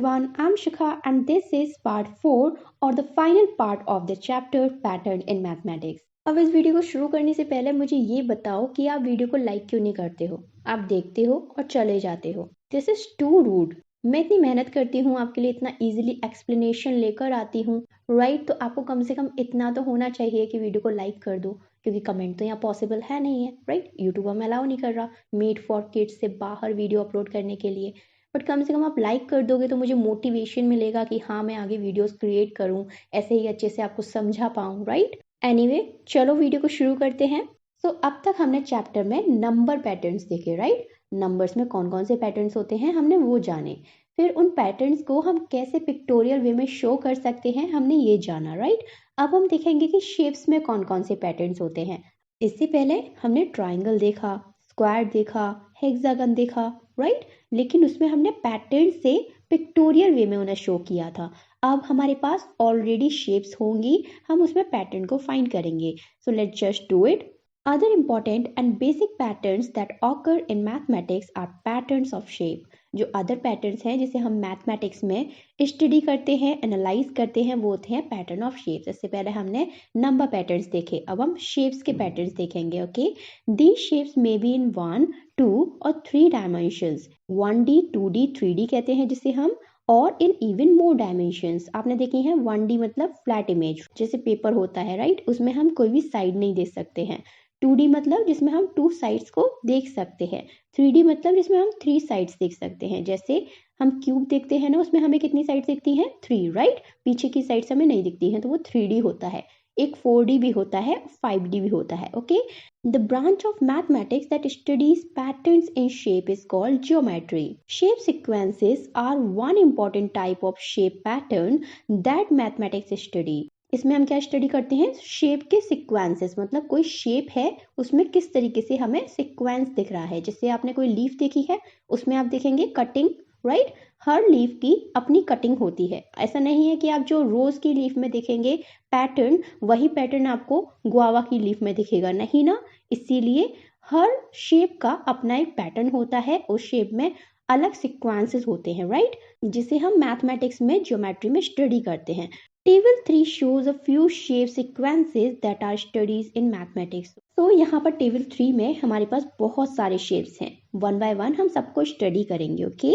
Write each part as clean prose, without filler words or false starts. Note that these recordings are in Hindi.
everyone, I'm Shikha and this is part 4 और the final part of the chapter pattern in mathematics. अब इस वीडियो को शुरू करने से पहले मुझे ये बताओ कि आप वीडियो को लाइक क्यों नहीं करते हो। आप देखते हो और चले जाते हो। This is too rude. मैं इतनी मेहनत करती हूँ आपके लिए, इतना इजीली एक्सप्लेनेशन लेकर आती हूँ, राइट? तो आपको कम से कम इतना तो होना चाहिए कि वीडियो को लाइक कर दो, क्योंकि कमेंट तो यहाँ पॉसिबल है नहीं है, राइट? यूट्यूब हमें अलाउ नहीं कर रहा मेड फॉर किड्स से बाहर वीडियो अपलोड करने के लिए। बट कम से कम आप लाइक कर दोगे तो मुझे मोटिवेशन मिलेगा कि हाँ मैं आगे वीडियोस क्रिएट करूँ, ऐसे ही अच्छे से आपको समझा पाऊँ, राइट? एनीवे, चलो वीडियो को शुरू करते हैं। सो अब तक हमने चैप्टर में नंबर पैटर्न्स देखे, राइट? नंबर्स में कौन कौन से पैटर्न्स होते हैं हमने वो जाने। फिर उन पैटर्न्स को हम कैसे पिक्टोरियल वे में शो कर सकते हैं हमने ये जाना, राइट? अब हम देखेंगे कि शेप्स में कौन कौन से पैटर्न्स होते हैं। इससे पहले हमने ट्राइंगल देखा, स्क्वायर देखा, हेक्सागन देखा, राइट? लेकिन उसमें हमने पैटर्न से पिक्टोरियल वे में उन्हें शो किया था। अब हमारे पास ऑलरेडी शेप्स होंगी, हम उसमें पैटर्न को फाइंड करेंगे। So let's just do it. Other important and basic patterns that occur in mathematics are patterns of shape. जो अदर पैटर्न्स हैं जिसे हम मैथमेटिक्स में स्टडी करते हैं, एनालाइज करते हैं, वो होते हैं पैटर्न ऑफ शेप्स। इससे पहले हमने नंबर पैटर्न्स देखे, अब हम शेप्स के पैटर्न्स देखेंगे। Okay, these shapes may be in 1, 2 और 3 डायमेंशंस। 1D, 2D, 3D कहते हैं जिसे हम, और इन इवन मोर डायमेंशंस। आपने देखी है 1D मतलब फ्लैट इमेज, जैसे पेपर होता है, राइट? उसमें हम कोई भी साइड नहीं दे सकते हैं। 2D मतलब जिसमें हम 2 साइड्स को देख सकते हैं। 3D मतलब जिसमें हम 3 साइड्स देख सकते हैं। जैसे हम क्यूब देखते हैं ना, उसमें हमें कितनी साइड्स दिखती हैं? 3, राइट? पीछे की साइड्स हमें नहीं दिखती हैं, तो वो 3D होता है। एक 4D भी होता है, 5D भी होता है। Okay, the branch of mathematics that studies patterns in shape is called geometry. Shape sequences are one important type of shape pattern that mathematics study. इसमें हम क्या स्टडी करते हैं? शेप के सीक्वेंसेस, मतलब कोई शेप है उसमें किस तरीके से हमें सीक्वेंस दिख रहा है। जैसे आपने कोई लीफ देखी है, उसमें आप देखेंगे कटिंग, राइट? हर लीफ की अपनी कटिंग होती है। ऐसा नहीं है कि आप जो रोज की लीफ में देखेंगे पैटर्न, वही पैटर्न आपको गुआवा की लीफ में दिखेगा, नहीं ना। इसीलिए हर शेप का अपना एक पैटर्न होता है, उस शेप में अलग सीक्वेंसेस होते हैं, राइट? जिसे हम मैथमेटिक्स में ज्योमेट्री में स्टडी करते हैं। Table 3 shows a few shape sequences that are studies in mathematics. तो यहाँ पर टेबल 3 में हमारे पास बहुत सारे शेप्स हैं। वन बाय वन हम सबको स्टडी करेंगे, ओके?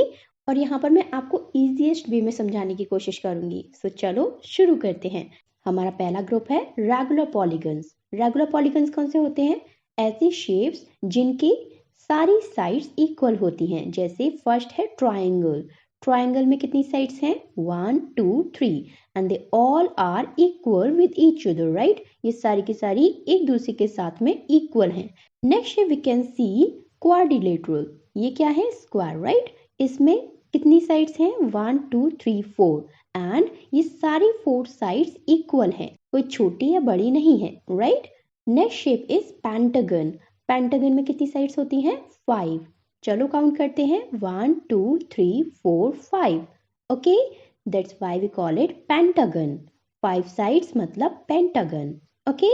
और यहाँ पर मैं आपको इजीएस्ट वे में समझाने की कोशिश करूंगी। सो चलो शुरू करते हैं। हमारा पहला ग्रुप है रेगुलर पॉलीगन्स। रेगुलर पॉलीगन्स कौन से होते हैं? ऐसे शेप्स जिनकी सारी साइड्स इक्वल होती हैं। जैसे फर्स्ट है ट्राइंगल। ट्राइंगल में कितनी साइड्स हैं? 1, 2, 3 and they all are equal with each other, right? ये सारी की सारी एक दूसरे के साथ में इक्वल हैं। Next we can see quadrilateral. ये क्या है? Square, right? इसमें कितनी साइड्स हैं? 1, 2, 3, 4 एंड ये सारी 4 साइड्स इक्वल हैं, कोई छोटी या बड़ी नहीं है, right? Next shape is pentagon. Pentagon में कितनी साइड्स होती हैं? 5। चलो काउंट करते हैं, 1, 2, 3, 4, 5। Okay, that's why we call it pentagon. 5 sides मतलब pentagon. Okay,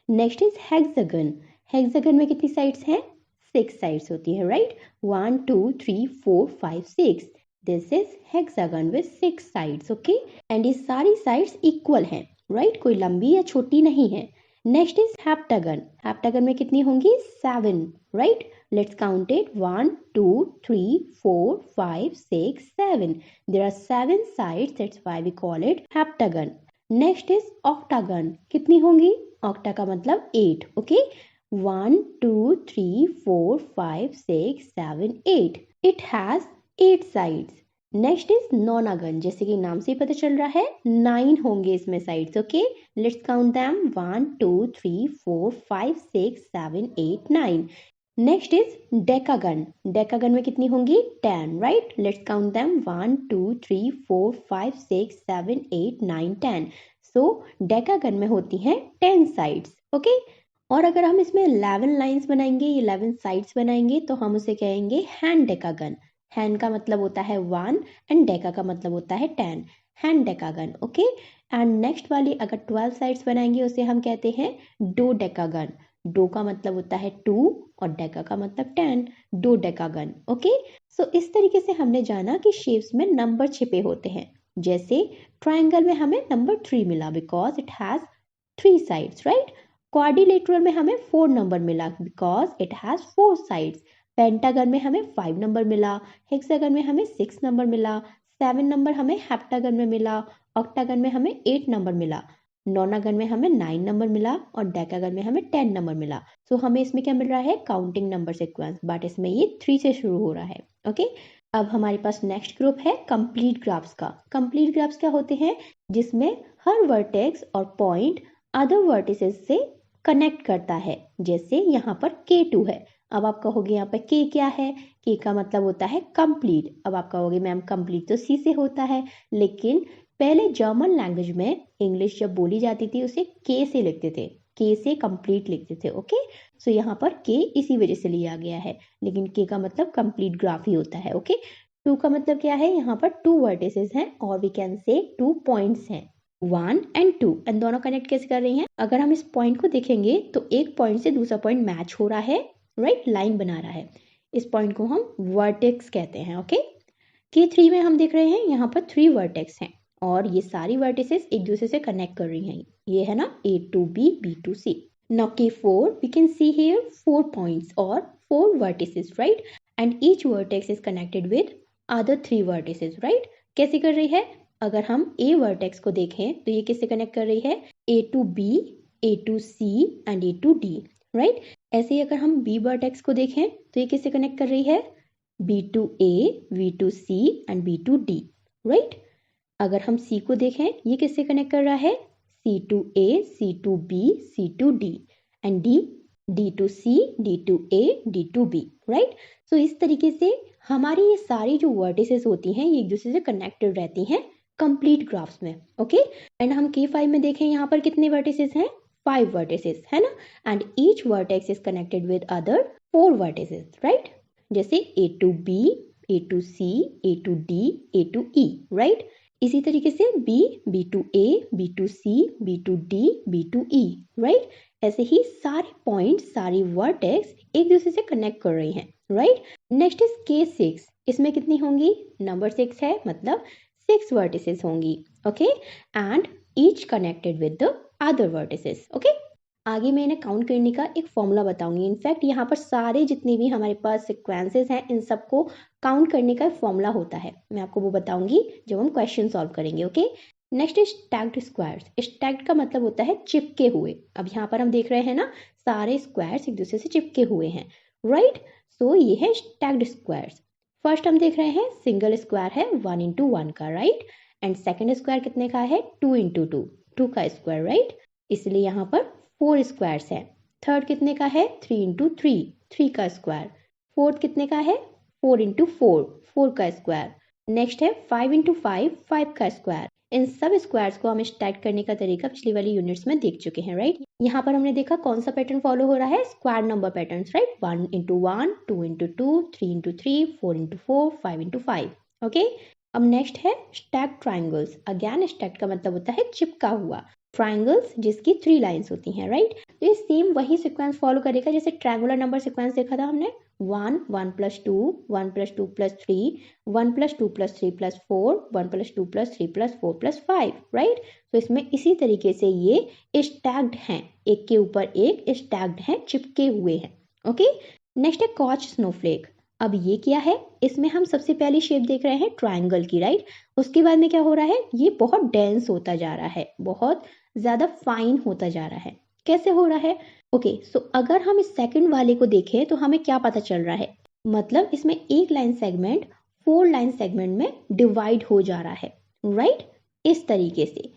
next is hexagon. Hexagon में कितनी साइड्स हैं? 6 साइड्स होती है, right? 1, 2, 3, 4, 5, 6। This is hexagon with 6 sides. Okay, and ये सारी साइड्स इक्वल हैं, राइट? कोई लंबी या छोटी नहीं है। Next is heptagon. हेप्टागन में कितनी होंगी? 7, right? Let's count it. 1, 2, 3, 4, 5, 6, 7. There are 7 sides. That's why we call it heptagon. Next is octagon. कितनी होंगी? Octa का मतलब 8. Okay. 1, 2, 3, 4, 5, 6, 7, 8. It has 8 sides. Next is nonagon. जैसे कि नाम से ही पता चल रहा है 9 होंगे इसमें sides. Okay, let's count them. 1, 2, 3, 4, 5, 6, 7, 8, 9। Next is decagon. Decagon में कितनी होंगी? 10, right? Let's count them. 1, 2, 3, 4, 5, 6, 7, 8, 9, 10। So decagon में होती हैं 10 साइड्स। ओके, और अगर हम इसमें 11 लाइंस बनाएंगे, 11 साइड्स बनाएंगे, तो हम उसे कहेंगे हैंड डेकागन। हैंड का मतलब होता है 1 एंड डेका का मतलब होता है 10। Hand decagon. Okay, and next वाली अगर 12 साइड्स बनाएंगे उसे हम कहते हैं डो डेकागन। डो का मतलब होता है 2 और डेका का मतलब 10, दो डेकागन। ओके, सो इस तरीके से हमने जाना कि शेप्स में नंबर छिपे होते हैं। जैसे ट्रायंगल में हमें नंबर 3 मिला because it has 3 sides, right. Quadrilateral में हमें 4 नंबर मिला because it has 4 sides. Pentagon में हमें 5 नंबर मिला, हेक्सागन में हमें 6 नंबर मिला, 7 नंबर हमें हेप्टागन में मिला, ऑक्टागन में हमें 8 नंबर मिला, नोनागन में हमें 9 नंबर मिला और डेकागन में हमें 10 नंबर मिला। सो हमें इसमें क्या मिल रहा है, काउंटिंग नंबर सीक्वेंस, बट इसमें ये 3 से शुरू हो रहा है। ओके, अब हमारे पास नेक्स्ट ग्रुप है कंप्लीट ग्राफ्स का। कंप्लीट ग्राफ्स क्या होते हैं, जिसमें हर वर्टेक्स और पॉइंट अदर वर्टिसेस से कनेक्ट करता है। जैसे यहाँ पर K2 है। अब आप कहोगे यहाँ पर K क्या है, K का मतलब होता है कंप्लीट। अब आप कहोगे मैम कंप्लीट तो C से होता है, लेकिन पहले जर्मन लैंग्वेज में इंग्लिश जब बोली जाती थी उसे K से लिखते थे, K से कंप्लीट लिखते थे। ओके, सो यहाँ पर K इसी वजह से लिया गया है, लेकिन K का मतलब कंप्लीट ग्राफ ही होता है। ओके, 2 का मतलब क्या है, यहाँ पर 2 वर्टिसेस हैं और वी कैन से 2 पॉइंट्स हैं, 1 एंड 2, एंड दोनों कनेक्ट कैसे कर रही हैं। अगर हम इस पॉइंट को देखेंगे तो एक पॉइंट से दूसरा पॉइंट मैच हो रहा है, राइट, लाइन बना रहा है। इस पॉइंट को हम वर्टेक्स कहते हैं। ओके, K3 में हम देख रहे हैं यहाँ पर 3 वर्टेक्स हैं और ये सारी वर्टिसेस एक दूसरे से कनेक्ट कर रही हैं। ये है ना A to B, B to C। Now K4, we can see here 4 points or 4 vertices, right? And each vertex is connected with other 3 vertices, right? कैसे कर रही है, अगर हम A वर्टेक्स को देखें तो ये किससे कनेक्ट कर रही है, A to B, A to C and A to D, right? ऐसे ही अगर हम B वर्टेक्स को देखें तो ये किससे कनेक्ट कर रही है, B to A, V to C and B to D, right? अगर हम C को देखें ये किससे कनेक्ट कर रहा है, C to A, C to B, C to D and D, D to C, D to A, D to B, right? So इस तरीके से हमारी ये सारी जो वर्टिसेस होती हैं ये एक दूसरे से कनेक्टेड रहती हैं कंप्लीट ग्राफ्स में। ओके, एंड हम K5 में देखें यहाँ पर कितने वर्टिसेस हैं, 5 वर्टिसेस है ना, and each vertex is connected with other 4 vertices, right. जैसे A to B, A to C, A to D, A to E, right. इसी तरीके से B, B to A, B to C, B to D, B to E, right. ऐसे ही सारे पॉइंट, सारी वर्टेक्स एक दूसरे से कनेक्ट कर रही हैं, राइट। नेक्स्ट इज K6, इसमें कितनी होंगी, नंबर 6 है मतलब 6 वर्टिसेस होंगी। Okay, and each connected with the other vertices. Okay, आगे मैं इन्हें काउंट करने का एक फॉर्मूला बताऊंगी। इनफैक्ट यहाँ पर सारे जितने भी हमारे पास सिक्वेंसेस हैं इन सबको काउंट करने का फॉर्मूला होता है, मैं आपको वो बताऊंगी जब हम क्वेश्चन सॉल्व करेंगे। Okay, next is stacked squares. Stacked का मतलब होता है चिपके हुए। अब यहाँ पर हम देख रहे हैं ना, सारे स्क्वायर्स एक दूसरे से चिपके हुए हैं, राइट। सो ये है स्टैक्ड स्क्वायर्स। फर्स्ट हम देख रहे हैं सिंगल स्क्वायर है 1 into 1 का, राइट, एंड सेकेंड स्क्वायर कितने का है, 2 into 2, 2 का स्क्वायर, राइट, इसलिए यहाँ पर 4 स्क्वायर्स है। थर्ड कितने का है, 3 into 3, 3 का स्क्वायर। फोर्थ कितने का है, 4 into 4, 4 का स्क्वायर। नेक्स्ट है 5 into 5, 5 का स्क्वायर। इन सब स्क्वायर्स को हम स्टैक करने का तरीका पिछली वाली यूनिट्स में देख चुके हैं, राइट। यहाँ पर हमने देखा कौन सा पैटर्न फॉलो हो रहा है, square number pattern, right. 1 into 1, 2 into 2, 3 into 3, 4 into 4, 5 into 5। Okay, अब नेक्स्ट है स्टैक ट्राइंगल्स। अगेन स्टैक का मतलब होता है चिपका हुआ। ट्राइंगल्स जिसकी 3 लाइंस होती हैं, राइट। तो ये सेम वही सीक्वेंस फॉलो करेगा जैसे ट्रायंगुलर नंबर सीक्वेंस देखा था हमने, 1, 1 plus 2, 1 plus 2 plus 3, 1 plus 2 plus 3 plus 4, 1 plus 2 plus 3 plus 4 plus 5, right. तो इसमें इसी तरीके से ये स्टैक्ड हैं, एक के ऊपर एक स्टैक्ड हैं, चिपके हुए हैं। ओके, नेक्स्ट है कॉच स्नोफ्लेक। अब ये क्या है, इसमें हम सबसे पहली शेप देख रहे हैं ट्राइंगल की, राइट। उसके बाद में क्या हो रहा है, ये बहुत डेंस होता जा रहा है, बहुत ज्यादा फाइन होता जा रहा है। कैसे हो रहा है, ओके, सो अगर हम इस सेकंड वाले को देखें तो हमें क्या पता चल रहा है, मतलब इसमें एक लाइन सेगमेंट 4 लाइन सेगमेंट में डिवाइड हो जा रहा है, राइट, इस तरीके से।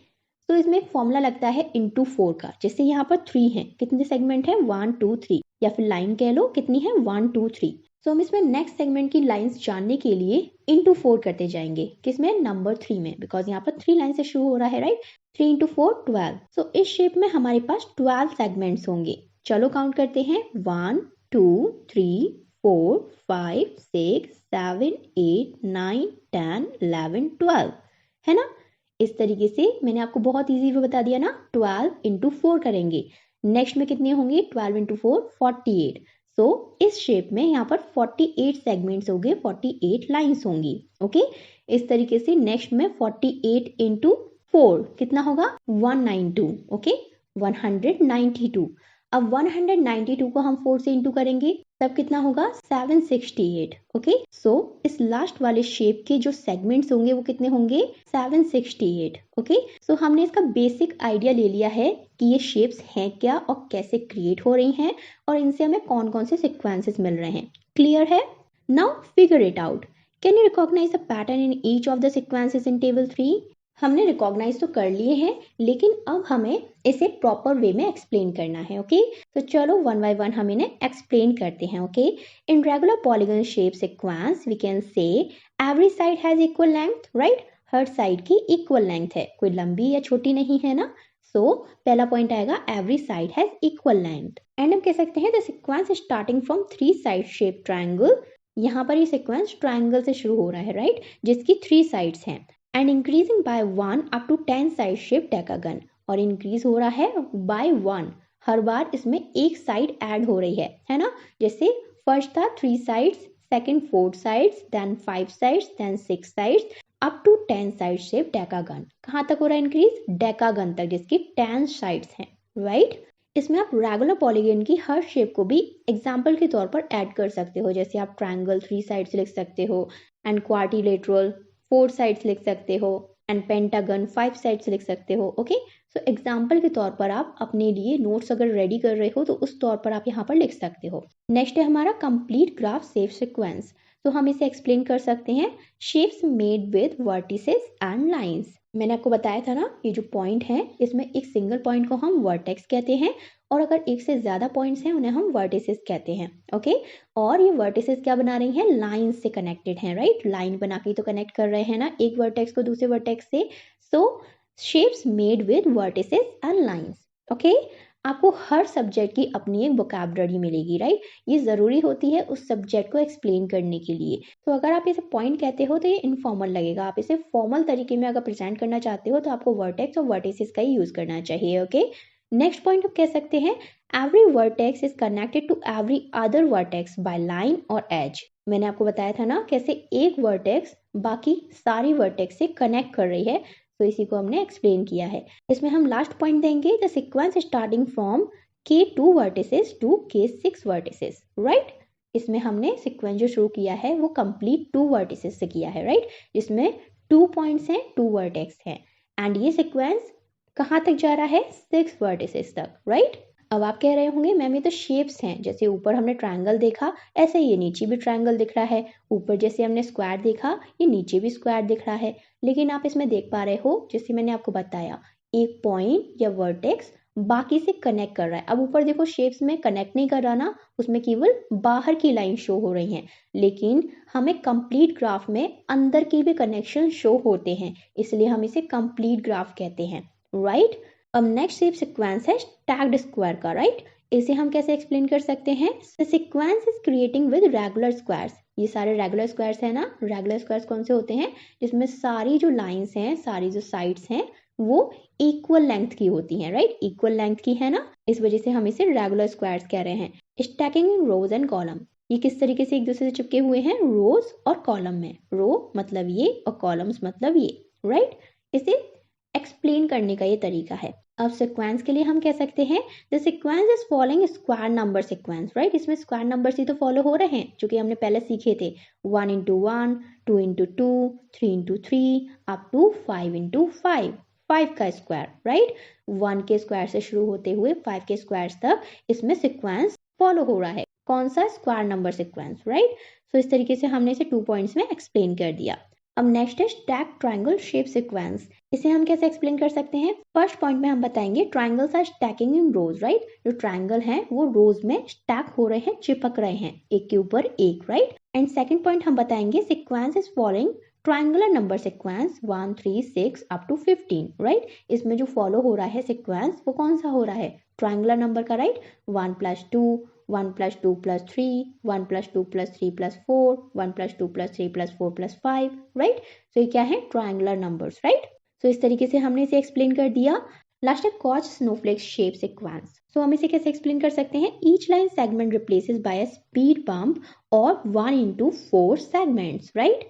तो इसमें एक फॉर्मूला लगता है into 4 का। जैसे यहाँ पर 3 है, कितने सेगमेंट है, 1 2 3, या फिर लाइन कह लो कितनी है, 1 2 3। सो हम इसमें नेक्स्ट सेगमेंट की लाइंस जानने के लिए into 4 करते जाएंगे, किसमें, नंबर 3 में, बिकॉज यहाँ पर 3 लाइन से शुरू हो रहा है, राइट। 3 into 4 12। सो इस शेप में हमारे पास 12 सेगमेंट्स होंगे। चलो काउंट करते हैं, 1 2 3 4 5 6 7 8 9 10 11 12, है ना। इस तरीके से मैंने आपको बहुत इजी वे बता दिया ना, 12 into 4 करेंगे। नेक्स्ट में कितने होंगे, 12 into 4 48। इस शेप में यहाँ पर 48 सेगमेंट्स होंगे, 48 लाइंस होंगी। ओके, इस तरीके से नेक्स्ट में 48 इंटू 4 कितना होगा 192। ओके, 192। अब 192 को हम 4 से इंटू करेंगे तब कितना होगा 768। ओके, सो इस लास्ट वाले शेप के जो सेगमेंट्स होंगे वो कितने होंगे 768। ओके, सो हमने इसका बेसिक आइडिया ले लिया है कि ये शेप्स हैं क्या और कैसे क्रिएट हो रही हैं और इनसे हमें कौन कौन से सीक्वेंसेस मिल रहे हैं। क्लियर है? Now figure it out. Can you recognise the pattern in each of the sequences in table 3? हमने रिकॉग्नाइज तो कर लिए हैं, लेकिन अब हमें इसे प्रॉपर वे में एक्सप्लेन करना है। ओके, तो चलो वन बाय वन हम इन्हें एक्सप्लेन करते हैं। Okay, in regular polygon shape sequence we can say every side has equal length, right? हर साइड की इक्वल लेंथ है, कोई लंबी या छोटी नहीं है ना। सो पहला पॉइंट आएगा every side has equal length. And हम कह सकते हैं the sequence starting from 3 side shape triangle. यहाँ पर ये सीक्वेंस ट्राइंगल से शुरू हो रहा है, राइट, जिसकी 3 साइड्स हैं। And increasing by 1 up to 10 side shape decagon, और इंक्रीज हो रहा है बाय 1, हर बार इसमें एक साइड ऐड हो रही है ना। जैसे फर्स्ट था 3 sides, second 4 sides, then 5 sides, then 6 sides, up to 10 side shape decagon. कहाँ तक हो रहा है इंक्रीज? डेकागन तक, जिसकी 10 साइड्स हैं, राइट। इसमें आप रेगुलर पॉलीगन की हर शेप को भी एग्जाम्पल के तौर पर ऐड कर सकते हो। जैसे आप ट्राइंगल 3 साइड्स लिख सकते हो, एंड क्वाड्रिलेटरल 4 साइड्स लिख सकते हो, एंड पेंटागन 5 साइड्स लिख सकते हो। ओके, सो एग्जाम्पल के तौर पर आप अपने लिए नोट्स अगर रेडी कर रहे हो तो उस तौर पर आप यहाँ पर लिख सकते हो। नेक्स्ट है हमारा कंप्लीट ग्राफ शेप सीक्वेंस। तो हम इसे एक्सप्लेन कर सकते हैं shapes made with vertices and lines. मैंने आपको बताया था ना, ये जो पॉइंट है इसमें एक सिंगल पॉइंट को हम वर्टेक्स कहते हैं, और अगर एक से ज्यादा पॉइंट्स हैं उन्हें हम वर्टिसेस कहते हैं। ओके, और ये वर्टिसेस क्या बना रही हैं? लाइन से कनेक्टेड हैं, राइट। लाइन बना के तो कनेक्ट कर रहे हैं ना एक वर्टेक्स को दूसरे वर्टेक्स से। So shapes made with vertices and lines. Okay, आपको हर सब्जेक्ट की अपनी एक वोकैबुलरी मिलेगी, राइट। ये ज़रूरी होती है उस सब्जेक्ट को एक्सप्लेन करने के लिए। तो अगर आप इसे पॉइंट कहते हो तो ये इनफॉर्मल लगेगा। आप इसे फॉर्मल तरीके में अगर प्रेजेंट करना चाहते हो तो आपको वर्टेक्स और वर्टिसेस का ही यूज़ करना चाहिए। ओके, नेक्स्ट पॉइंट आप कह सकते हैं every vertex is connected to every other vertex by line और एज। मैंने आपको बताया था ना कैसे एक वर्टेक्स बाकी सारी वर्टेक्स से कनेक्ट कर रही है, तो इसी को हमने एक्सप्लेन किया है। इसमें हम लास्ट पॉइंट देंगे the sequence starting from K2 vertices to K6 vertices, right. इसमें हमने सीक्वेंस जो शुरू किया है वो कंप्लीट 2 वर्टिसेस से किया है, राइट, जिसमें 2 पॉइंट्स हैं, 2 वर्टेक्स हैं, एंड ये सीक्वेंस कहाँ तक जा रहा है? 6 वर्टिसेस तक, राइट। अब आप कह रहे होंगे मैम ये तो शेप्स हैं, जैसे ऊपर हमने ट्रायंगल देखा ऐसे ये नीचे भी ट्रायंगल दिख रहा है, ऊपर जैसे हमने स्क्वायर देखा ये नीचे भी स्क्वायर दिख रहा है। लेकिन आप इसमें देख पा रहे हो जैसे मैंने आपको बताया एक पॉइंट या वर्टेक्स बाकी से कनेक्ट कर रहा है। अब ऊपर देखो शेप्स में कनेक्ट नहीं कर रहा ना, उसमें केवल बाहर की लाइन शो हो रही हैं, लेकिन हमें कंप्लीट ग्राफ में अंदर की भी कनेक्शन शो होते हैं, इसलिए हम इसे कंप्लीट ग्राफ कहते हैं, राइट। अब नेक्स्ट शेप सीक्वेंस है स्टैक्ड स्क्वायर का, राइट। इसे हम कैसे एक्सप्लेन कर सकते हैं? Sequence is creating with regular squares. ये सारे रेगुलर स्क्वायर्स है ना। रेगुलर स्क्वायर्स कौन से होते हैं? जिसमें सारी जो लाइंस हैं, सारी जो साइड्स हैं वो इक्वल लेंथ की होती हैं, राइट, इक्वल लेंथ की है ना, इस वजह से हम इसे रेगुलर स्क्वायर्स कह रहे हैं। Stacking in rows and columns, ये किस तरीके से एक दूसरे से चिपके हुए हैं? रोज और कॉलम में। रो मतलब ये और कॉलम्स मतलब ये, राइट। इसे एक्सप्लेन करने का ये तरीका है। अब सीक्वेंस के लिए हम कह सकते हैं the sequence is following square number sequence, right. इसमें स्क्वायर नंबर्स ही तो फॉलो हो रहे हैं जो कि हमने पहले सीखे थे, 1 into 1, 2 into 2, 3 into 3 up to 5 into 5, 5 का स्क्वायर, राइट। 1 के स्क्वायर से शुरू होते हुए 5 के स्क्वायर तक इसमें सीक्वेंस फॉलो हो रहा है। कौन सा? Square number sequence, right. So इस तरीके से हमने इसे 2 पॉइंट्स में एक्सप्लेन कर दिया। अब नेक्स्ट है स्टैक ट्राइंगल शेप सीक्वेंस। इसे हम कैसे एक्सप्लेन कर सकते हैं? फर्स्ट पॉइंट में हम बताएंगे triangles are stacking in rows, right. जो ट्राइंगल हैं वो रोज में स्टैक हो रहे हैं, चिपक रहे हैं एक के ऊपर एक, राइट। एंड सेकंड पॉइंट हम बताएंगे sequence is following triangular number sequence 1, 3, 6 up to 15, right. इसमें जो फॉलो हो रहा है सीक्वेंस वो कौन सा हो रहा है? ट्राइंगुलर नंबर का, राइट। 1 + 2, 1 + 2 + 3, 1 + 2 + 3 + 4, 1 + 2 + 3 + 4 + 5, राइट। तो ये क्या है? Triangular numbers, right. सो इस तरीके से हमने इसे एक्सप्लेन कर दिया। लास्ट है Koch snowflakes shape sequence. So हम इसे कैसे एक्सप्लेन कर सकते हैं? Each line segment replaces by a speed bump और 1/4 सेगमेंट्स, राइट।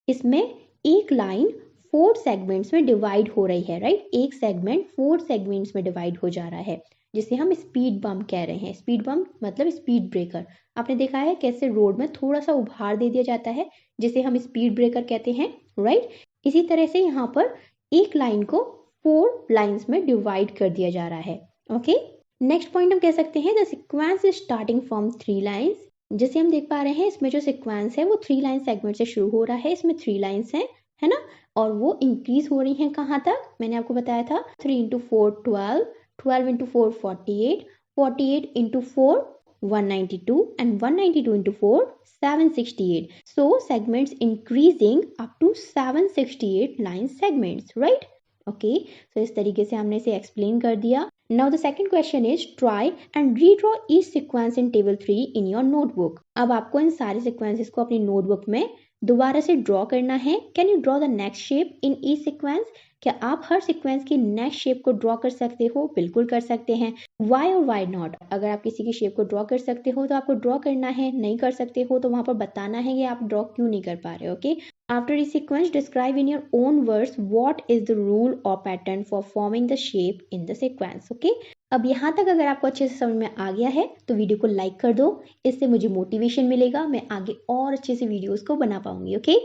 इसमें एक लाइन 4 सेगमेंट्स में डिवाइड हो रही है, राइट। एक सेगमेंट 4 सेगमेंट्स में डिवाइड हो जा रहा है, जिसे हम स्पीड बम्प कह रहे हैं। स्पीड बम्प मतलब स्पीड ब्रेकर। आपने देखा है कैसे रोड में थोड़ा सा उभार दे दिया जाता है, जिसे हम स्पीड ब्रेकर कहते हैं, राइट। इसी तरह से यहाँ पर एक लाइन को 4 लाइन्स में डिवाइड कर दिया जा रहा है, ओके। नेक्स्ट पॉइंट हम कह सकते हैं the sequence is starting from 3 lines. जैसे हम देख पा रहे हैं इसमें जो सीक्वेंस है वो 3 लाइन सेगमेंट से शुरू हो रहा है। इसमें 3 लाइन्स हैं, है ना। और वो इंक्रीज हो रही हैं कहाँ तक? मैंने आपको बताया था 3 into 4 12, 12 into 4 48, 48 into 4 192 and 192 into 4 768. So segments increasing up to 768 line segments, right? Okay, so इस तरीके से हमने इसे एक्सप्लेन कर दिया। Now the second question is try and redraw each sequence in table 3 in your notebook. अब आपको इन सारे sequences को अपनी notebook में दोबारा से ड्रॉ करना है। Can you draw the next shape in each sequence? क्या आप हर सीक्वेंस की नेक्स्ट शेप को ड्रॉ कर सकते हो? बिल्कुल कर सकते हैं। वाई और वाई नॉट? अगर आप किसी की शेप को ड्रॉ कर सकते हो तो आपको ड्रॉ करना है, नहीं कर सकते हो तो वहां पर बताना है कि आप ड्रॉ क्यों नहीं कर पा रहे हो, okay. After each sequence describe in your own words what is the rule or pattern for forming the shape in the sequence, okay. अब यहाँ तक अगर आपको अच्छे से समझ में आ गया है तो वीडियो को लाइक कर दो, इससे मुझे मोटिवेशन मिलेगा, मैं आगे और अच्छे से वीडियोस को बना पाऊंगी, ओके।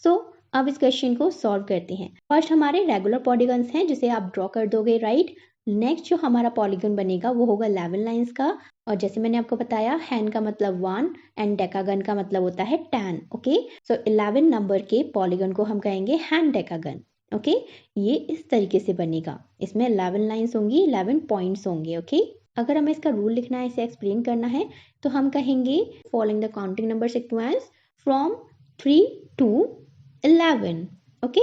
सो अब इस क्वेश्चन को सॉल्व करते हैं। फर्स्ट हमारे रेगुलर पॉलीगन्स हैं जिसे आप ड्रॉ कर दोगे, राइट। नेक्स्ट जो हमारा पॉलीगन बनेगा वो होगा 11 लाइंस का, और जैसे मैंने आपको बताया हैन का मतलब 1 एंड डेकागन का मतलब होता है 10, ओके। सो 11 नंबर के पॉलीगन को हम कहेंगे हैन डेकागन, ओके। ये इस तरीके से बनेगा। इसमें 11 लाइंस होंगी, 11 पॉइंट्स होंगे, ओके। अगर हमें इसका रूल लिखना है, इसे एक्सप्लेन करना है, तो हम कहेंगे following the counting number sequence from 3 to 11, okay.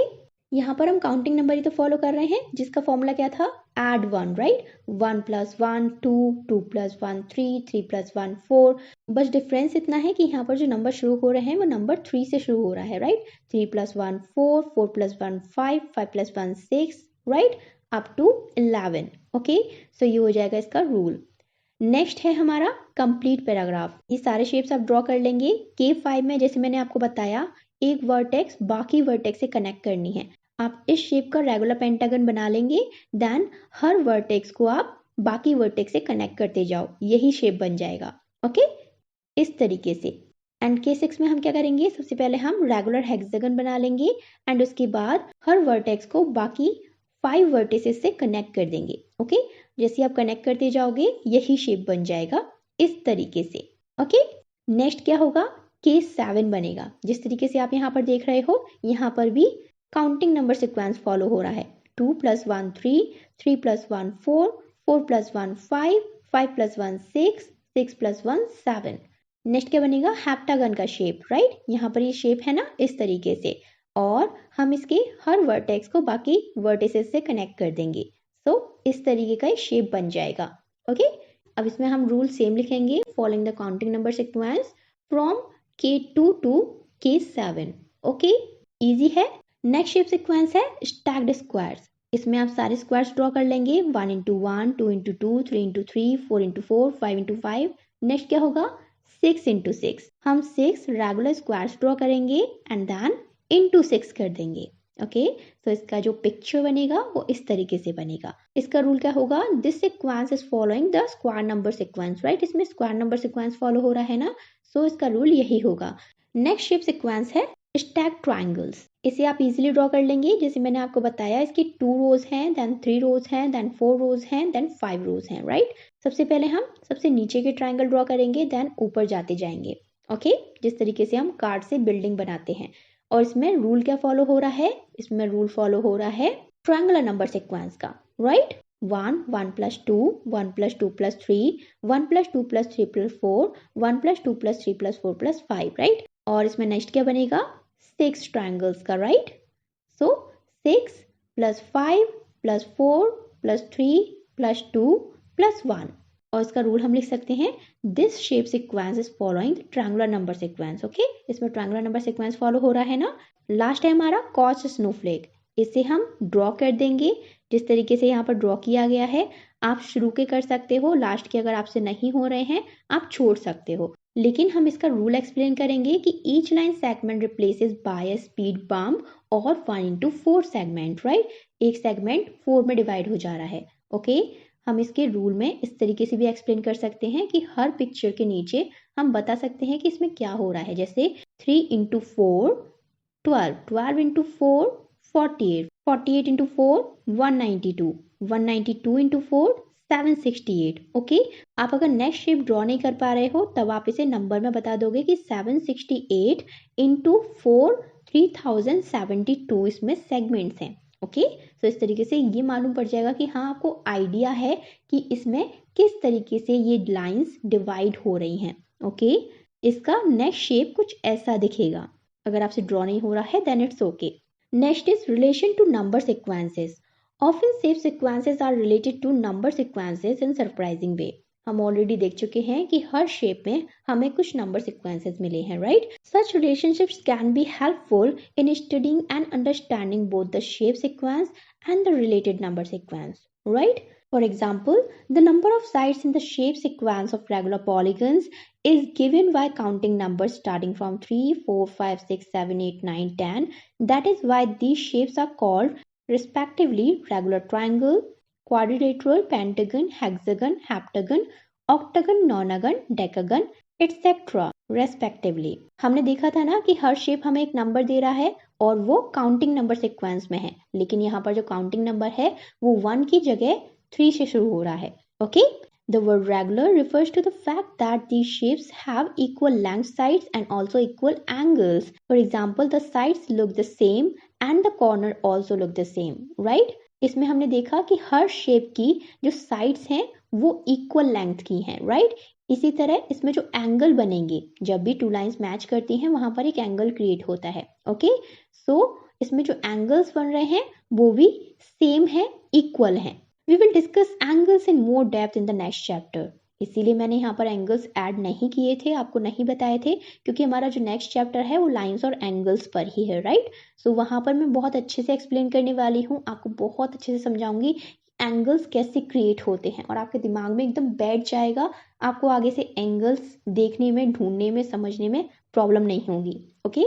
यहाँ पर हम काउंटिंग नंबर ही तो फॉलो कर रहे हैं, जिसका फॉर्मूला क्या था? Add 1, right. 1 + 1 2, 2 + 1 3, 3 + 1 4। बस डिफरेंस इतना है कि यहाँ पर जो नंबर शुरू हो रहे हैं वो नंबर 3 से शुरू हो रहा है, right. 3 + 1 4, 4 + 1 5, 5 + 1 6, right, up to 11, okay. सो ये हो जाएगा इसका रूल। नेक्स्ट है हमारा कंप्लीट पैराग्राफ। ये सारे शेप्स आप ड्रॉ कर लेंगे। K5 में जैसे मैंने आपको बताया एक वर्टेक्स बाकी वर्टेक्स से कनेक्ट करनी है। आप इस शेप का रेगुलर पेंटागन बना लेंगे, देन हर वर्टेक्स को आप बाकी वर्टेक्स से कनेक्ट करते जाओ, यही शेप बन जाएगा, ओके। इस तरीके से। एंड K6 में हम क्या करेंगे? सबसे पहले हम रेगुलर हेक्सागन बना लेंगे एंड उसके बाद हर वर्टेक्स को बाकी 5 वर्टिसेस से कनेक्ट कर देंगे, ओके। जैसे आप कनेक्ट करते जाओगे यही शेप बन जाएगा इस तरीके से, ओके। नेक्स्ट क्या होगा? K7 बनेगा। जिस तरीके से आप यहाँ पर देख रहे हो, यहाँ पर भी काउंटिंग नंबर सीक्वेंस फॉलो हो रहा है। 2 + 1 3, 3 + 1 4, 4 + 1 5, 5 + 1 6, 6 + 1 7। नेक्स्ट क्या बनेगा? हेप्टागन का शेप, राइट। यहाँ पर ये शेप है ना इस तरीके से, और हम इसके हर वर्टेक्स को बाकी वर्टिसेस से कनेक्ट कर देंगे। सो इस तरीके का शेप बन जाएगा, ओके। अब इसमें हम रूल सेम लिखेंगे following the counting number sequence from K2 to K7, okay. Easy है। नेक्स्ट शेप सीक्वेंस है स्टैक्ड स्क्वायर्स। इसमें आप सारे स्क्वायर्स ड्रॉ कर लेंगे, 1 into 1, 2 into 2, 3 into 3, 4 into 4, 5 into 5। Next क्या होगा? 6 into 6। हम 6 रेगुलर स्क्वायर्स ड्रॉ करेंगे एंड देन into 6 कर देंगे, ओके। तो इसका जो पिक्चर बनेगा वो इस तरीके से बनेगा। इसका रूल क्या होगा? This sequence is following the square number sequence, right. इसमें स्क्वायर नंबर सीक्वेंस फॉलो हो रहा है ना, सो इसका रूल यही होगा। नेक्स्ट शेप सीक्वेंस है स्टैक ट्राइंगल्स। इसे आप इजीली ड्रॉ कर लेंगे। जैसे मैंने आपको बताया इसकी 2 रोज हैं, देन 3 रोज हैं, देन 4 रोज हैं, देन 5 रोज हैं, राइट। सबसे पहले हम सबसे नीचे के ट्राइंगल ड्रॉ करेंगे, देन ऊपर जाते जाएंगे, ओके। जिस तरीके से हम कार्ड से बिल्डिंग बनाते हैं। और इसमें रूल क्या फॉलो हो रहा है? इसमें रूल फॉलो हो रहा है ट्रायंगुलर नंबर सीक्वेंस का, राइट। 1 1 + 2, 1 + 2 + 3, 1 + 2 + 3 + 4, 1 + 2 + 3 + 4 + 5, राइट। और इसमें नेक्स्ट क्या बनेगा? 6 ट्रायंगल्स का, राइट। सो 6 + 5 + 4 + 3 + 2 + 1। और इसका रूल हम लिख सकते हैं this shape sequence is following the triangular number sequence, okay. इसमें ट्रायंगुलर नंबर सीक्वेंस फॉलो हो रहा है ना। लास्ट है हमारा कॉच स्नोफ्लेक। इसे हम ड्रॉ कर देंगे। जिस तरीके से यहाँ पर ड्रॉ किया गया है, आप शुरू के कर सकते हो, लास्ट के अगर आपसे नहीं हो रहे हैं आप छोड़ सकते हो। लेकिन हम इसका रूल एक्सप्लेन करेंगे कि each line segment replaces by a speed bump और 1/4 सेगमेंट, राइट। एक सेगमेंट 4 में डिवाइड हो जा रहा है। ओके, हम इसके रूल में इस तरीके से भी एक्सप्लेन कर सकते हैं कि हर पिक्चर के नीचे हम बता सकते हैं कि इसमें क्या हो रहा है। जैसे 3 × 4 12, 12 × 4 48, 48 × 4 192, 192 × 4 768। ओके, आप अगर नेक्स्ट शेप ड्रॉ नहीं कर पा रहे हो तब आप इसे नंबर में बता दोगे कि 768 × 4 3072 इसमें सेगमेंट्स हैं। ओके, तो इस तरीके से ये मालूम पड़ जाएगा कि हाँ, आपको आइडिया है कि इसमें किस तरीके से ये लाइंस डिवाइड हो रही हैं। ओके, इसका नेक्स्ट शेप कुछ ऐसा दिखेगा। अगर आपसे ड्रॉ नहीं हो रहा है then it's okay. Next is relation to number sequences. Often shape sequences are related to number sequences in surprising way. हम ऑलरेडी देख चुके हैं कि हर शेप में हमें कुछ नंबर सीक्वेंसेस मिले हैं, right. Such relationships can be helpful in studying and understanding both the shape sequence and the related number sequence, right? For example, the number of sides in the shape sequence of regular polygons is given by counting numbers starting from 3, 4, 5, 6, 7, 8, 9, 10. That is why these shapes are called respectively regular triangle, quadrilateral, pentagon, hexagon, heptagon, octagon, nonagon, decagon, etc. Respectively. हमने देखा था ना कि हर शेप हमें एक नंबर दे रहा है और वो काउंटिंग नंबर सीक्वेंस में है, लेकिन यहाँ पर जो काउंटिंग नंबर है वो 1 की जगह 3 से शुरू हो रहा है। Okay, the word regular refers to the fact that these shapes have equal length sides and also equal angles. For example, the sides look the same and the corner also look the same, right. इसमें हमने देखा कि हर शेप की जो साइड्स हैं वो इक्वल लेंथ की हैं, राइट। इसी तरह इसमें जो एंगल बनेंगे, जब भी टू लाइंस मैच करती हैं वहां पर एक एंगल क्रिएट होता है। ओके, सो इसमें जो एंगल्स बन रहे हैं वो भी सेम है, इक्वल हैं। We will discuss angles in more depth in the next chapter. इसीलिए मैंने यहाँ पर एंगल्स ऐड नहीं किए थे, आपको नहीं बताए थे, क्योंकि हमारा जो नेक्स्ट चैप्टर है वो लाइंस और एंगल्स पर ही है, राइट। सो वहां पर मैं बहुत अच्छे से एक्सप्लेन करने वाली हूँ, आपको बहुत अच्छे से समझाऊंगी एंगल्स कैसे क्रिएट होते हैं और आपके दिमाग में एकदम बैठ जाएगा। आपको आगे से एंगल्स देखने में, ढूंढने में, समझने में प्रॉब्लम नहीं होगी। Okay,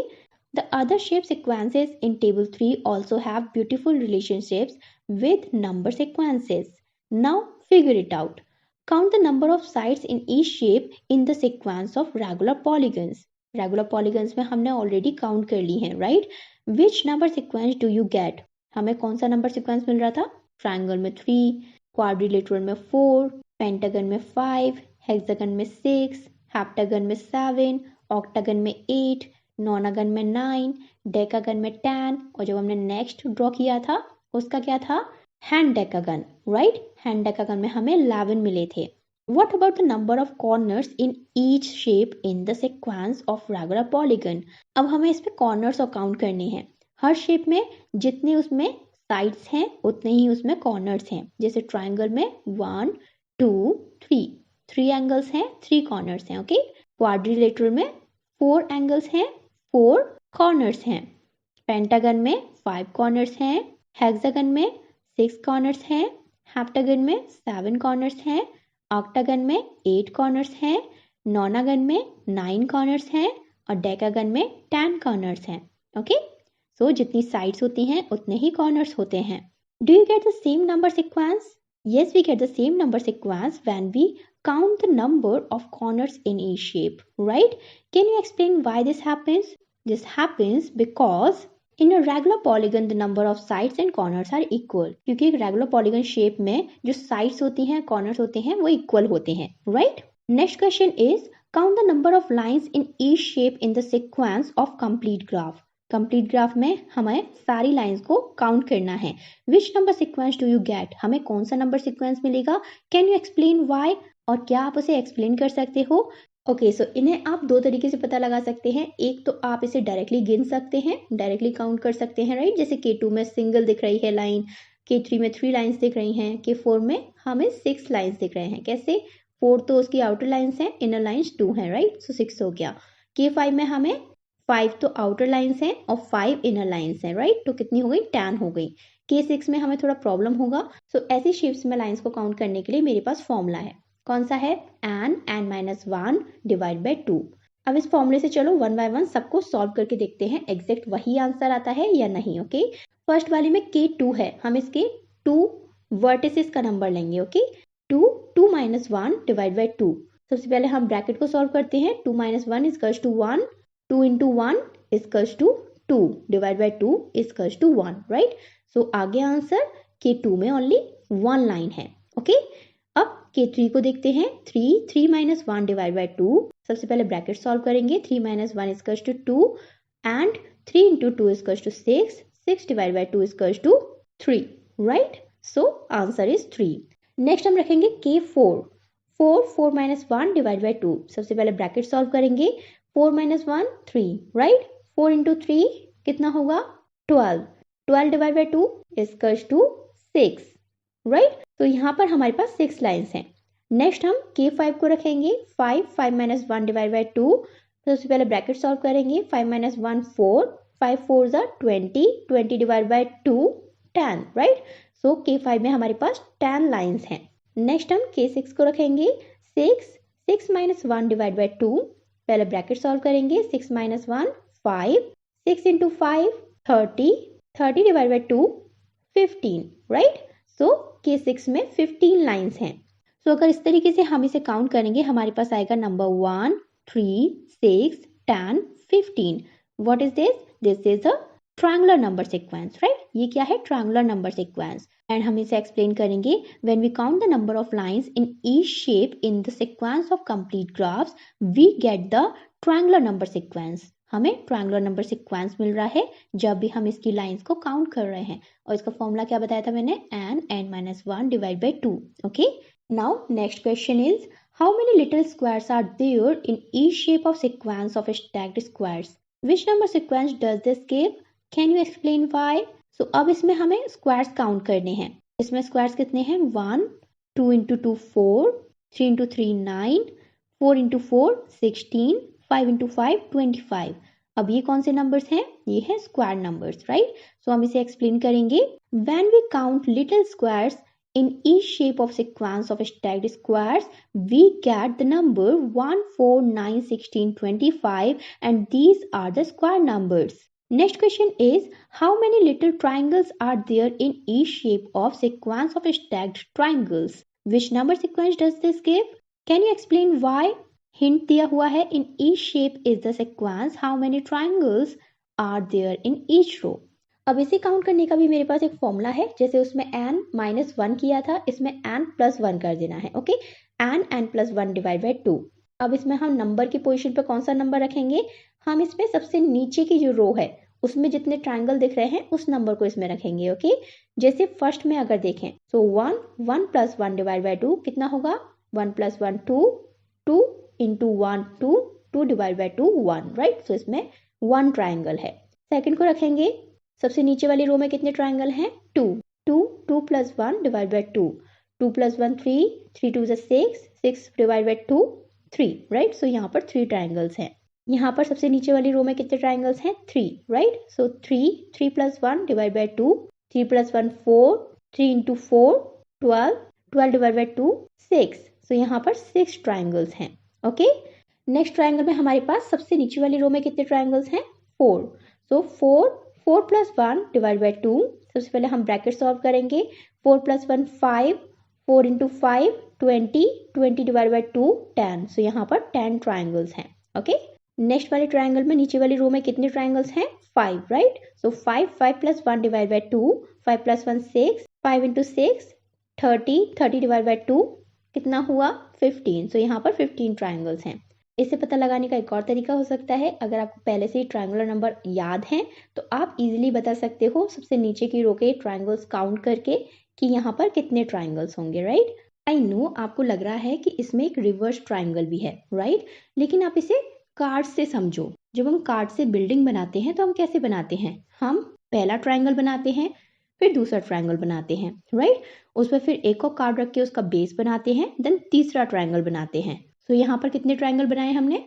the other shape sequences in table 3 also have beautiful relationships with number sequences. Now figure it out. Count the number of sides in each shape in the sequence of regular polygons. Regular polygons में हमने ऑलरेडी काउंट कर ली हैं, right. Which number sequence do you get? हमें कौन सा नंबर सीक्वेंस मिल रहा था? ट्रायंगल में 3, क्वाड्रिलेटरल में 4, पेंटागन में 5, हेक्सागन में 6, हेप्टागन में 7, ऑक्टागन में 8, नोनागन में 9, डेकागन में 10, और जब हमने नेक्स्ट ड्रॉ किया था उसका क्या था? Hand decagon, right. Hand decagon में हमें 11 मिले थे। What about the number of corners in each shape in the sequence of regular polygon? अब हमें इसमें कॉर्नर्स और काउंट करने हैं। हर शेप में जितने उसमें साइड्स हैं उतने ही उसमें कॉर्नर्स हैं। जैसे ट्रायंगल में 1 2 3 एंगल्स हैं, 3 कॉर्नर्स हैं। ओके, क्वाड्रिलेटरल में 4 एंगल्स हैं, 4 कॉर्नर्स हैं। पेंटागन में 5 कॉर्नर्स हैं, हेक्सागन में 6 कॉर्नर्स हैं, हेप्टागन में 7 कॉर्नर्स हैं, ऑक्टागन में 8 कॉर्नर्स हैं, नोनागन में 9 कॉर्नर्स हैं और डेकागन में 10 कॉर्नर्स हैं। ओके, सो जितनी साइड्स होती हैं उतने ही कॉर्नर्स होते हैं। Do you get the same number sequence? Yes, we get the same number sequence when we count the number of corners in each shape, right? Can you explain why this happens? This happens because in a regular polygon the number of sides and corners are equal. क्योंकि एक regular polygon shape में जो sides होती हैं, corners होते हैं, वो equal होते हैं, right? Next question is count the number of lines in each shape in the sequence of complete graph. Complete graph में हमें सारी लाइंस को काउंट करना है। Which number sequence do you get? हमें कौन सा नंबर सीक्वेंस मिलेगा? Can you explain why? और क्या आप उसे एक्सप्लेन कर सकते हो? ओके, सो इन्हें आप 2 तरीके से पता लगा सकते हैं। एक तो आप इसे डायरेक्टली गिन सकते हैं, डायरेक्टली काउंट कर सकते हैं, राइट। जैसे K2 में सिंगल दिख रही है लाइन, K3 में 3 लाइन्स दिख रही हैं, K4 में हमें 6 लाइन्स दिख रहे हैं। कैसे? 4 तो उसकी आउटर लाइन्स हैं, इनर लाइन्स 2 हैं, राइट। सो 6 हो गया। K5 में हमें 5 तो आउटर लाइन्स हैं और 5 इनर लाइन्स हैं, राइट। तो कितनी हो गई? 10 हो गई। K6 में हमें थोड़ा प्रॉब्लम होगा। सो ऐसी शेप्स में लाइंस को काउंट करने के लिए मेरे पास फॉर्मूला है। कौन सा है? n-1 divide by 2। अब इस फॉर्मूले से चलो वन बाय वन सबको सॉल्व करके देखते हैं एग्जैक्ट वही आंसर आता है या नहीं। ओके, फर्स्ट वाली में K2 है, हम इसके 2 वर्टिसेस का नंबर लेंगे। Okay, 2 minus 1 divide by 2। सबसे पहले हम ब्रैकेट को सॉल्व करते हैं। 2 minus 1 equals to 1, 2 into 1 equals to 2 divide by 2 equals to 1, right. So आगे आंसर K2 में ओनली 1 लाइन है। ओके, अब K3 को देखते हैं। 3 माइनस 1 डिवाइड बाई 2। सबसे पहले ब्रैकेट सॉल्व करेंगे। 3 minus 1 equals to 2 and 3 into 2 equals to 6, 6 divide by 2 equals to 3, right. So answer is 3। Next हम रखेंगे K4। 4 minus 1 divide by 2। सबसे पहले ब्रैकेट सॉल्व करेंगे। 4 माइनस 1 3, राइट। 4 इंटू 3 कितना होगा? 12। 12 divide by 2 equals to 6, right. तो यहाँ पर हमारे पास 6 लाइन्स हैं। नेक्स्ट हम K5 को रखेंगे। 5 माइनस 1 डिवाइड बाई 2। सबसे पहले ब्रैकेट सॉल्व करेंगे। 5 माइनस 1 4, 5 4 ज़ा 20, 20 divide by 2 10, right. So K5 में हमारे पास 10 लाइन्स हैं। नेक्स्ट हम K6 को रखेंगे। 6 माइनस 1 डिवाइड बाई 2। पहले ब्रैकेट सॉल्व करेंगे। 6 minus 1 5, 6 into 5 30, 30 divide by 2 15, right. So K6 में 15 लाइन्स हैं। सो अगर इस तरीके से हम इसे काउंट करेंगे हमारे पास आएगा number 1 3 6 10 15। What is this? This is a triangular number sequence, right. ये क्या है? Triangular number sequence. एंड हम इसे एक्सप्लेन करेंगे। When we count the number of lines in each shape in the sequence of complete graphs we get the triangular number sequence. हमें ट्रायंगुलर नंबर सीक्वेंस मिल रहा है जब भी हम इसकी लाइंस को काउंट कर रहे हैं। और इसका फॉर्मूला क्या बताया था मैंने? n-1 divide by 2। Okay, now next question is how many little squares are there in each shape of sequence of stacked squares? Which number sequence does this give? Can you explain why? So अब इसमें हमें squares काउंट करने हैं। इसमें squares कितने हैं? 1, 2 into 2 4, 3 into 3 9, 4 into 4 16, 5 into 5 25। अब ये कौन से नंबर्स हैं? ये है स्क्वायर नंबर्स, राइट। सो हम इसे एक्सप्लेन करेंगे। When we count little squares in each shape of sequence of stacked squares we get the number 1 4 9 16 25 and these are the square numbers. Next question is how many little triangles are there in each shape of sequence of stacked triangles? Which number sequence does this give? Can you explain why? Hint दिया हुआ है in each shape is the sequence how many triangles are there in each row. अब इसे काउंट करने का भी मेरे पास एक फॉर्मूला है। जैसे उसमें n-1 किया था, इसमें n+1 कर देना है। Okay, n+1 divide by 2। अब इसमें हम नंबर की पोजीशन पे कौन सा नंबर रखेंगे? हम इसमें सबसे नीचे की जो रो है उसमें जितने ट्रायंगल दिख रहे हैं उस नंबर को इसमें रखेंगे। ओके, जैसे फर्स्ट में अगर देखें तो 1 डिवाइड बाई 2 कितना होगा? 1 + 1 2, 2 इंटू 1 2, 2 डिवाइड बाई 2 1, राइट। सो इसमें 1 ट्रायंगल है। सेकेंड को रखेंगे। सबसे नीचे वाली रो में कितने ट्रायंगल हैं? 2 2 + 1 divide by 2, 2 + 1 3, 3 2 6, 6 divide by 2 3, right. So यहाँ पर 3 ट्रायंगल्स हैं। यहाँ पर सबसे नीचे वाली रो में कितने ट्रायंगल्स हैं? 3, right. So 3 + 1 divide by 2, 3 + 1 4, 3 into 4 12, 12 divide by 2 6। सो यहाँ पर 6 ट्रायंगल्स हैं। ओके, नेक्स्ट ट्रायंगल में हमारे पास सबसे नीचे वाली रो में कितने ट्रायंगल्स हैं? 4। सो 4 + 1 डिवाइड बाई 2। सबसे पहले हम ब्रैकेट सॉल्व करेंगे। 4 + 1 5, 4 इंटू 5 20, 20 डिवाइड बाई 2 10। सो यहाँ पर 10 ट्रायंगल्स हैं। ओके, नेक्स्ट वाले ट्रायंगल में नीचे वाली रो में कितने ट्रायंगल्स हैं? 5, right. So 5 + 1 divide by 2, 5 + 1 6, 5 into 6 30, 30 divide by 2 कितना हुआ? 15। सो यहाँ पर 15 ट्रायंगल्स हैं। इसे पता लगाने का एक और तरीका हो सकता है। अगर आपको पहले से ही ट्रायंगुलर नंबर याद हैं तो आप इजीली बता सकते हो सबसे नीचे की रो के ट्रायंगल्स काउंट करके कि यहाँ पर कितने ट्रायंगल्स होंगे, राइट। आई नो आपको लग रहा है कि इसमें एक रिवर्स ट्रायंगल भी है, राइट, लेकिन आप इसे कार्ड से समझो। जब हम कार्ड से बिल्डिंग बनाते हैं तो हम कैसे बनाते हैं? हम पहला ट्रायंगल बनाते हैं, फिर दूसरा ट्रायंगल बनाते हैं, राइट। उस पर फिर एक और कार्ड रख के उसका बेस बनाते हैं, देन तीसरा ट्रायंगल बनाते हैं। तो यहाँ पर कितने ट्रायंगल बनाए हमने?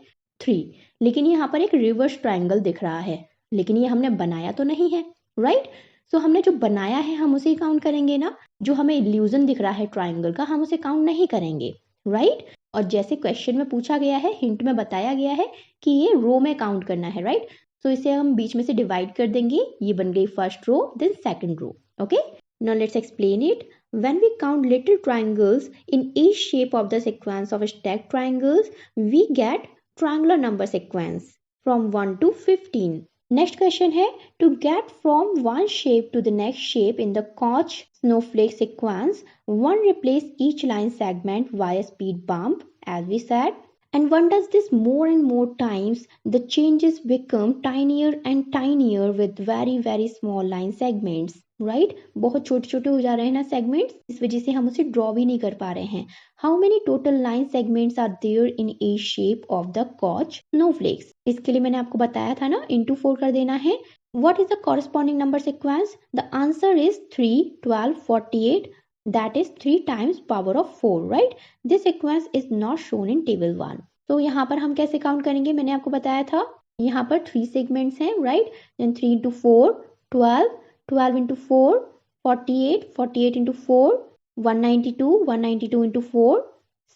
3। लेकिन यहाँ पर एक रिवर्स ट्रायंगल दिख रहा है, लेकिन ये हमने बनाया तो नहीं है, राइट। सो हमने जो बनाया है हम उसे काउंट करेंगे ना, जो हमें इल्यूजन दिख रहा है ट्राइंगल का हम उसे काउंट नहीं करेंगे, राइट। और जैसे क्वेश्चन में पूछा गया है, हिंट में बताया गया है कि ये रो में काउंट करना है, राइट। सो इसे हम बीच में से डिवाइड कर देंगे, ये बन गई first row then second row. Okay, now let's explain it. When we count little triangles in each shape of the sequence of stacked triangles, we get triangular number sequence from 1 to 15. Next question है, to get from one shape to the next shape in the Koch snowflake sequence, one replace each line segment via speed bump, as we said, and one does this more and more times, the changes become tinier and tinier with very small line segments, right? बहुत छोटे छोटे हो जा रहे हैं ना सेगमेंट्स, इस वजह से हम उसे ड्रॉ भी नहीं कर पा रहे हैं। How many total line segments are there in a shape of the Koch snowflakes? इसके लिए मैंने आपको बताया था ना, इंटू 4 कर देना है। What is the corresponding number sequence? The answer is 3, 12, 48. That is 3 times power of 4, right? This sequence is not shown in table 1. तो यहाँ पर हम कैसे काउंट करेंगे, मैंने आपको बताया था, यहाँ पर 3 सेगमेंट्स हैं, right. Then 3 into 4, 12, 12 into 4, 48, 48 into 4, 192, 192 into 4,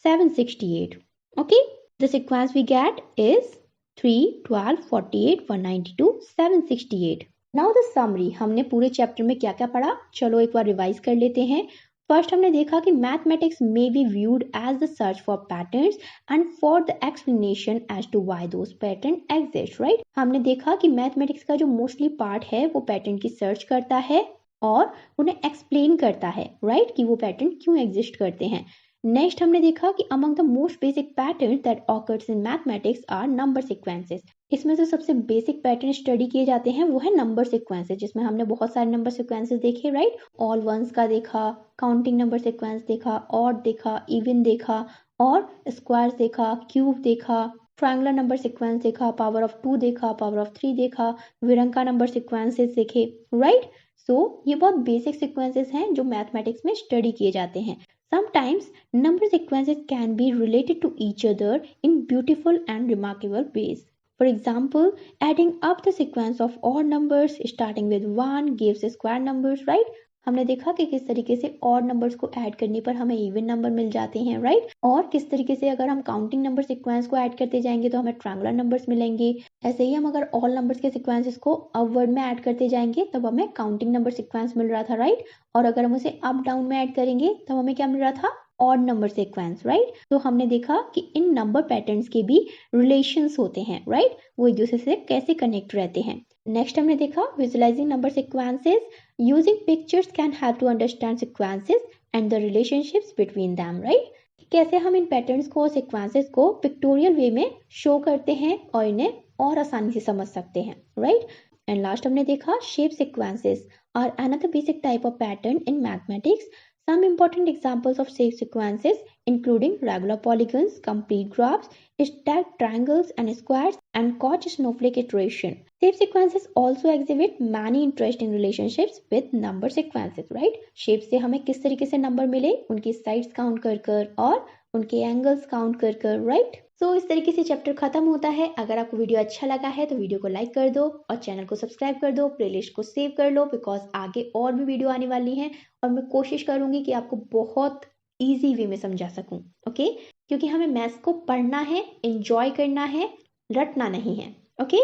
768. Okay, the sequence we get is 3, 12, 48, 192, 768. Now the summary, हमने पूरे चैप्टर में क्या क्या पढ़ा, चलो एक बार रिवाइज कर लेते हैं। फर्स्ट हमने देखा कि mathematics may be viewed as the search for patterns and for the explanation as to why those pattern exist, right. हमने देखा कि मैथमेटिक्स का जो मोस्टली पार्ट है वो पैटर्न की सर्च करता है और उन्हें एक्सप्लेन करता है, राइट, कि वो पैटर्न क्यों एग्जिस्ट करते हैं। नेक्स्ट हमने देखा कि among the most basic pattern that occurs in mathematics are number sequences. इसमें से सबसे बेसिक पैटर्न स्टडी किए जाते हैं वो है नंबर सीक्वेंसेस, जिसमें हमने बहुत सारे नंबर सीक्वेंसेस देखे, राइट। ऑल वंस का देखा, काउंटिंग नंबर सीक्वेंस देखा, ऑड देखा, इवन देखा, और स्क्वायर्स देखा, क्यूब देखा, ट्रायंगुलर नंबर सीक्वेंस देखा, पावर ऑफ 2 देखा, पावर ऑफ 3 देखा, विरंका नंबर सीक्वेंसेस देखे, राइट। सो ये बहुत बेसिक सीक्वेंसेस हैं जो मैथमेटिक्स में स्टडी किए जाते हैं। Sometimes number sequences can be related to each other in beautiful and remarkable ways. For example, adding up the sequence of odd numbers starting with 1 gives square numbers, right? हमने देखा कि किस तरीके से ऑड नंबर्स को ऐड करने पर हमें इवन नंबर मिल जाते हैं, राइट। और किस तरीके से अगर हम काउंटिंग नंबर सीक्वेंस को ऐड करते जाएंगे तो हमें ट्रायंगुलर नंबर्स मिलेंगे। ऐसे ही हम अगर ऑल नंबर्स के सीक्वेंसेस को अपवर्ड में ऐड करते जाएंगे तब हमें काउंटिंग नंबर सीक्वेंस मिल रहा था, राइट। और अगर हम उसे अप डाउन में ऐड करेंगे तब हमें क्या मिल रहा था, ऑड नंबर सीक्वेंस, राइट। तो हमने देखा कि इन नंबर पैटर्न्स के भी रिलेशंस होते हैं, राइट, वो एक दूसरे से कैसे कनेक्ट रहते हैं। नेक्स्ट हमने देखा visualising number sequences using pictures can help to understand sequences and the relationships between them, right. कैसे हम इन पैटर्न्स को, सीक्वेंसेस को पिक्टोरियल वे में शो करते हैं और इन्हें और आसानी से समझ सकते हैं, राइट। एंड लास्ट हमने देखा shape sequences are another basic type of pattern in mathematics. Some important examples of shape sequences including regular polygons, complete graphs, stacked triangles and squares, and Koch snowflake iteration. Shape sequences also exhibit many interesting relationships with number sequences, right? Shapes से हमें किस तरीके से नंबर मिले, उनकी साइड्स काउंट कर कर और उनके एंगल्स काउंट कर कर, राइट। सो इस तरीके से चैप्टर खत्म होता है। अगर आपको वीडियो अच्छा लगा है तो वीडियो को लाइक कर दो और चैनल को सब्सक्राइब कर दो, प्लेलिस्ट को सेव कर लो, बिकॉज आगे और भी वीडियो आने वाली हैं और मैं कोशिश करूंगी कि आपको बहुत इजी वे में समझा सकूं, ओके। क्योंकि हमें मैथ्स को पढ़ना है, एंजॉय करना है, रटना नहीं है, okay.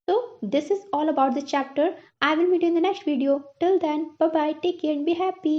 So this is all about the chapter. I will meet you in the next video. Till then, bye bye, take care and be happy.